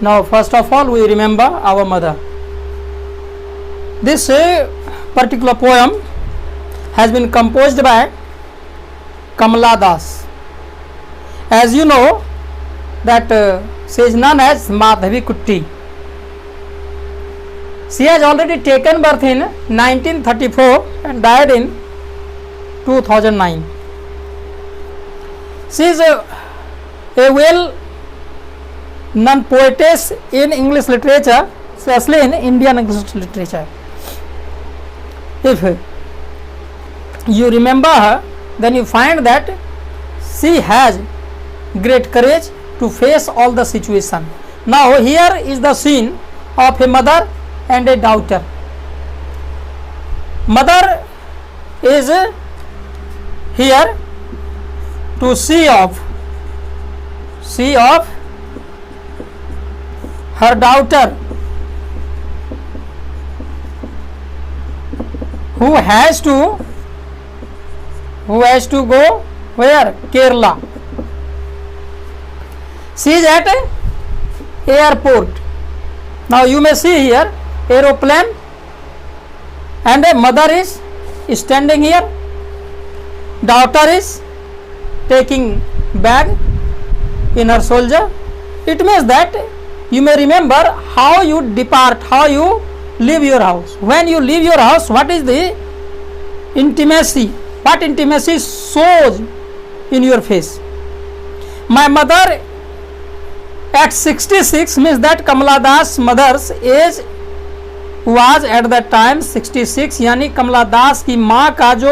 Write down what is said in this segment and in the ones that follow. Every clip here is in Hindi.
Now, first of all, we remember our mother. This particular poem has been composed by Kamala Das. As you know, that she is known as Madhavi Kutti. She has already taken birth in 1934 and died in 2009. She is a well-known poetess in English literature, especially in Indian English literature. If you remember her, then you find that she has great courage to face all the situation. Now here is the scene of a mother and a daughter. Mother is here to see of her daughter, who has to go where? Kerala. She is at a airport. Now you may see here aeroplane, and a mother is standing here. Daughter is taking bag in her shoulder. It means that you may remember how you depart, how you leave your house. When you leave your house, what is the intimacy? What intimacy shows in your face? My mother at 66 means that Kamala Das mother's age was at that time 66, यानी कमला दास की माँ का जो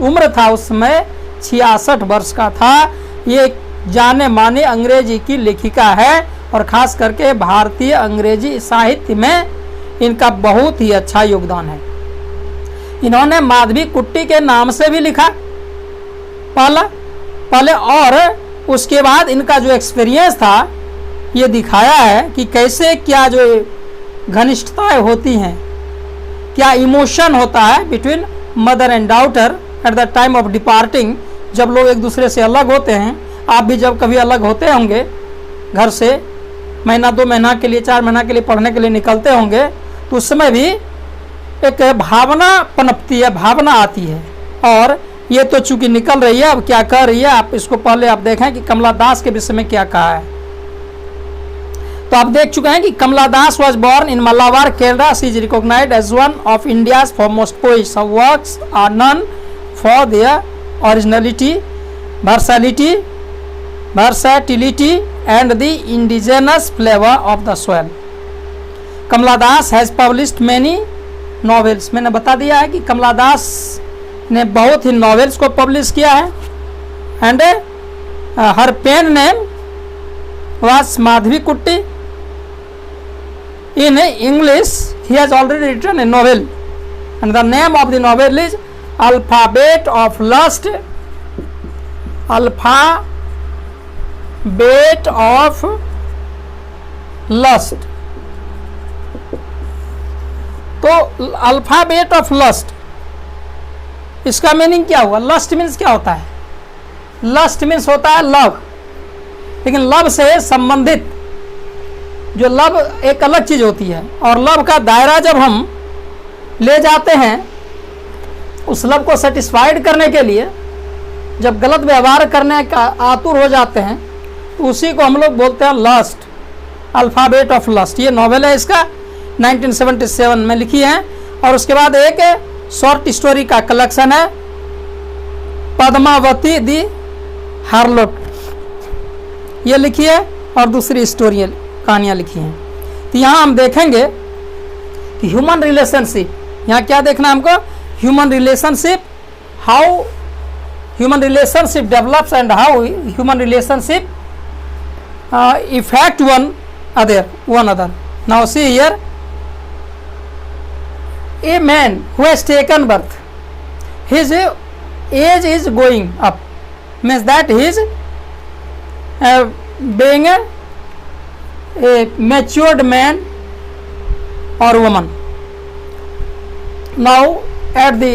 उम्र था उस समय 66 वर्ष का था। ये जाने माने अंग्रेजी की लेखिका है और खास करके भारतीय अंग्रेजी साहित्य में इनका बहुत ही अच्छा योगदान है। इन्होंने माधवी कुट्टी के नाम से भी लिखा पहले और उसके बाद इनका जो एक्सपीरियंस था ये दिखाया है कि कैसे क्या जो घनिष्ठताएं होती हैं, क्या इमोशन होता है between mother and daughter at the time of departing, जब लोग एक दूसरे से अलग होते हैं। आप भी जब कभी अलग होते होंगे घर से, महीना 2 महीना के लिए 4 महीना के लिए पढ़ने के लिए निकलते होंगे, तो उस समय भी एक भावना पनपती है, भावना आती है। और ये तो चूंकि निकल रही है, अब क्या कह रही है आप इसको पहले आप देखें कि कमला दास के विषय में क्या कहा है। तो आप देख चुके हैं कि Kamala Das was born in Malabar Kerala. She is recognised as one of India's foremost poets. Her works are known for their originality, versatility and the indigenous flavor of the soil. Kamala Das has published many novels. मैंने बता दिया है कि कमला दास ने बहुत ही नॉवेल्स को पब्लिश किया है. And her pen name was Madhavi Kutty. In English, he has already written a novel, and the name of the novel is Alphabet of Lust. Alphabet of Lust. तो अल्फाबेट ऑफ लस्ट, इसका मीनिंग क्या हुआ? लस्ट मीन्स क्या होता है? लस्ट मीन्स होता है लव, लेकिन लव से संबंधित जो लव एक अलग चीज होती है, और लव का दायरा जब हम ले जाते हैं उस लव को सेटिस्फाइड करने के लिए, जब गलत व्यवहार करने का आतुर हो जाते हैं, तो उसी को हम लोग बोलते हैं लस्ट. अल्फाबेट ऑफ लस्ट ये नॉवेल है, इसका 1977 में लिखी है. और उसके बाद एक शॉर्ट स्टोरी का कलेक्शन है पद्मावती दी हार्लोट, ये लिखी है, और दूसरी स्टोरी कहानियाँ लिखी हैं. तो यहाँ हम देखेंगे कि ह्यूमन रिलेशनशिप, यहाँ क्या देखना है हमको? Human relationship, how human relationship develops and how human relationship effect one other. Now see here, a man who has taken birth, his age is going up, means that he is being a matured man or woman. Now at the,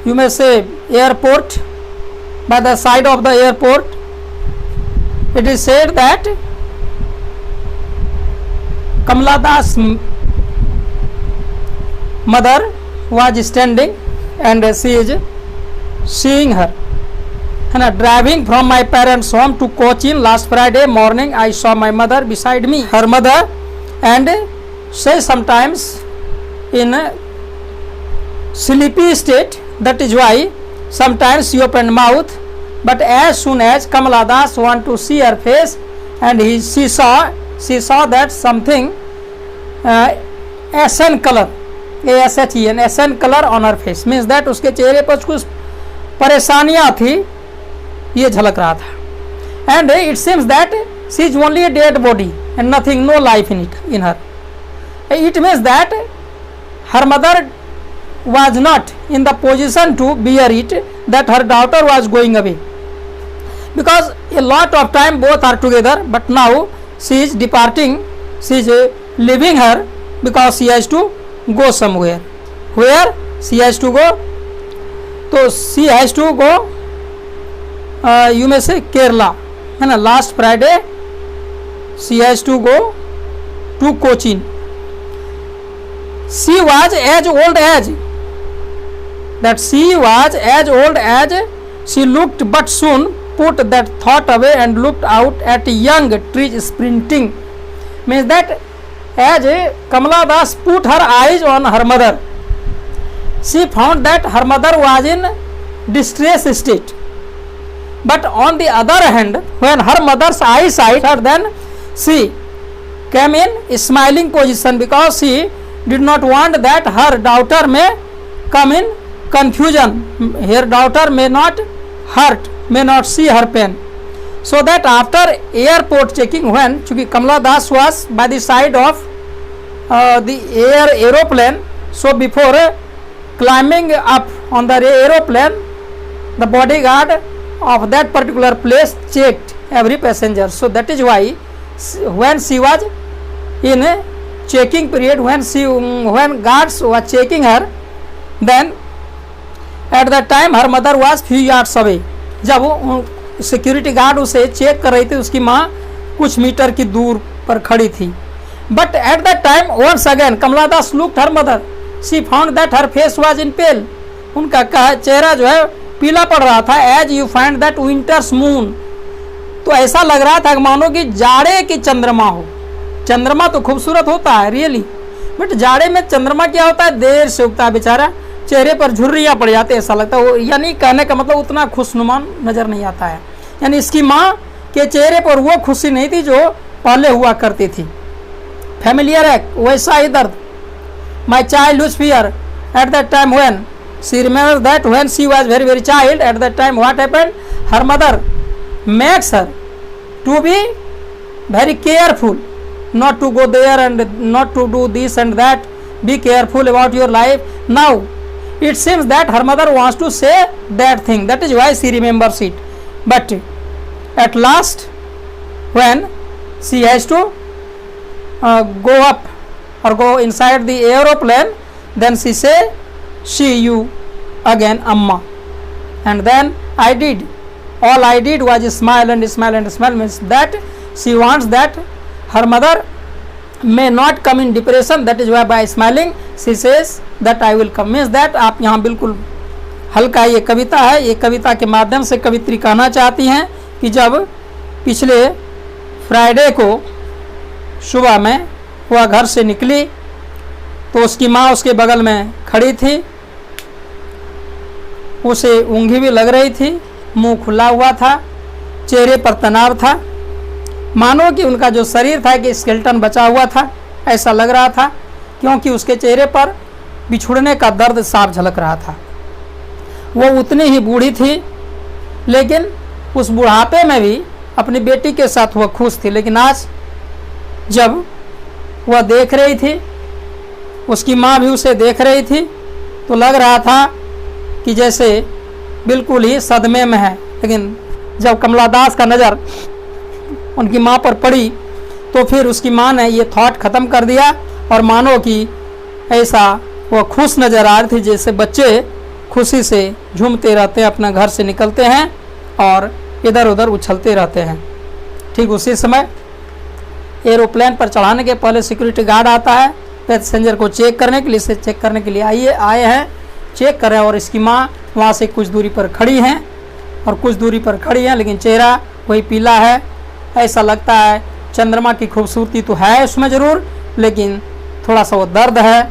you may say, airport, by the side of the airport, it is said that Kamala Das mother was standing and she is seeing her. And driving from my parents' home to Cochin last Friday morning, I saw my mother beside me. Her mother and she sometimes in a sleepy state. That is why sometimes she opened mouth. But as soon as Kamala Das want to see her face, and she saw that something SN color, ASHEN, SN color on her face, means that उसके चेहरे पर कुछ परेशानियां थी, ये झलक रहा था. And it seems that she is only a dead body and nothing, no life in her. It means that her mother was not in the position to bear it, that her daughter was going away, because a lot of time both are together, but now she is departing, she is leaving her because she has to go somewhere. Where she has to go? So she has to go, you may say Kerala, and last Friday she has to go to Cochin. She was as old as she looked, but soon put that thought away and looked out at young trees sprinting. Means that as Kamala Das put her eyes on her mother, she found that her mother was in distress state. But on the other hand, when her mother's eyesight her, then she came in smiling position, because she did not want that her daughter may come in confusion, her daughter may not hurt, may not see her pain. So that after airport checking, when chunki Kamala Das was by the side of the aeroplane, so before climbing up on the aeroplane, the bodyguard of that particular place checked every passenger. So that is why when she was in a checking period, when guards were checking her, then at that time her mother was few yards away. जब वो सिक्योरिटी गार्ड उसे चेक कर रही थी, उसकी माँ कुछ मीटर की दूर पर खड़ी थी. But at that time once again Kamala Das looked her mother, she found that her face was in pale, उनका चेहरा जो है पीला पड़ रहा था. As you find that winter's moon, तो ऐसा लग रहा था मानो कि जाड़े की चंद्रमा हो. चंद्रमा तो खूबसूरत होता है रियली, बट जाड़े में चंद्रमा क्या होता है, देर से उगता है, बेचारा चेहरे पर झुर्रियाँ पड़ जाते, ऐसा लगता है. यानी कहने का मतलब उतना खुशनुमा नज़र नहीं आता है. यानी इसकी माँ के चेहरे पर वो खुशी नहीं थी जो पहले हुआ करती थी. फैमिलियर है वैसा ही दर्द. My child whose fear at that time when she remembers that when she was very very child, at that time what happened, her mother makes her to be very careful, not to go there and not to do this and that, be careful about your life. Now it seems that her mother wants to say that thing, that is why she remembers it. But at last when she has to go up or go inside the aeroplane, then she say, see you again Amma. And then I did, all I did was smile and smile and smile. Means that she wants that her mother may not come in depression, that is why by smiling she says that I will come. Means that आप यहाँ बिल्कुल हल्का, ये कविता है, ये कविता के माध्यम से कवित्री कहना चाहती हैं कि जब पिछले फ्राइडे को सुबह में वह घर से निकली तो उसकी माँ उसके बगल में खड़ी थी, उसे ऊँघी भी लग रही थी, मुंह खुला हुआ था, चेहरे पर तनाव था, मानो कि उनका जो शरीर था कि स्केलेटन बचा हुआ था ऐसा लग रहा था, क्योंकि उसके चेहरे पर बिछुड़ने का दर्द साफ झलक रहा था. वो उतनी ही बूढ़ी थी, लेकिन उस बुढ़ापे में भी अपनी बेटी के साथ वह खुश थी. लेकिन आज जब वह देख रही थी, उसकी माँ भी उसे देख रही थी, तो लग रहा था कि जैसे बिल्कुल ही सदमे में है. लेकिन जब कमला दास का नज़र उनकी माँ पर पड़ी तो फिर उसकी माँ ने ये थॉट ख़त्म कर दिया, और मानो कि ऐसा वह खुश नज़र आ रही थी जैसे बच्चे खुशी से झूमते रहते हैं, अपना घर से निकलते हैं और इधर उधर उछलते रहते हैं. ठीक उसी समय एरोप्लेन पर चढ़ाने के पहले सिक्योरिटी गार्ड आता है पैसेंजर को चेक करने के लिए, इसे चेक करने के लिए आए हैं, चेक कर रहे हैं। और इसकी माँ वहाँ से कुछ दूरी पर खड़ी हैं और कुछ दूरी पर खड़ी हैं, लेकिन चेहरा वही पीला है। ऐसा लगता है चंद्रमा की खूबसूरती तो है उसमें ज़रूर, लेकिन थोड़ा सा वो दर्द है,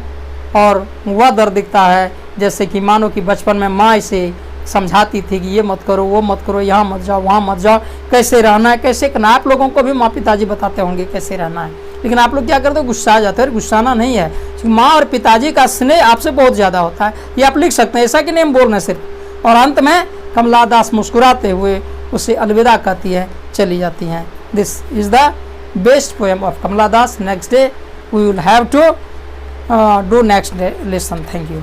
और वह दर्द दिखता है जैसे कि मानो कि बचपन में माँ इसे समझाती थी कि ये मत करो, वो मत करो, यहाँ मत जाओ, वहाँ मत जाओ, कैसे रहना है, कैसे करना। आप लोगों को भी माँ पिताजी बताते होंगे कैसे रहना है, लेकिन आप लोग क्या करते हो, गुस्सा आ जाते हैं। गुस्साना नहीं है, माँ और पिताजी का स्नेह आपसे बहुत ज़्यादा होता है, ये आप लिख सकते हैं, ऐसा कि नहीं हम बोल रहे सिर्फ। और अंत में कमला दास मुस्कुराते हुए उसे अलविदा कहती है, चली जाती हैं। This is the best poem of Kamala Das. Next day we will have to do next day lesson. Thank you.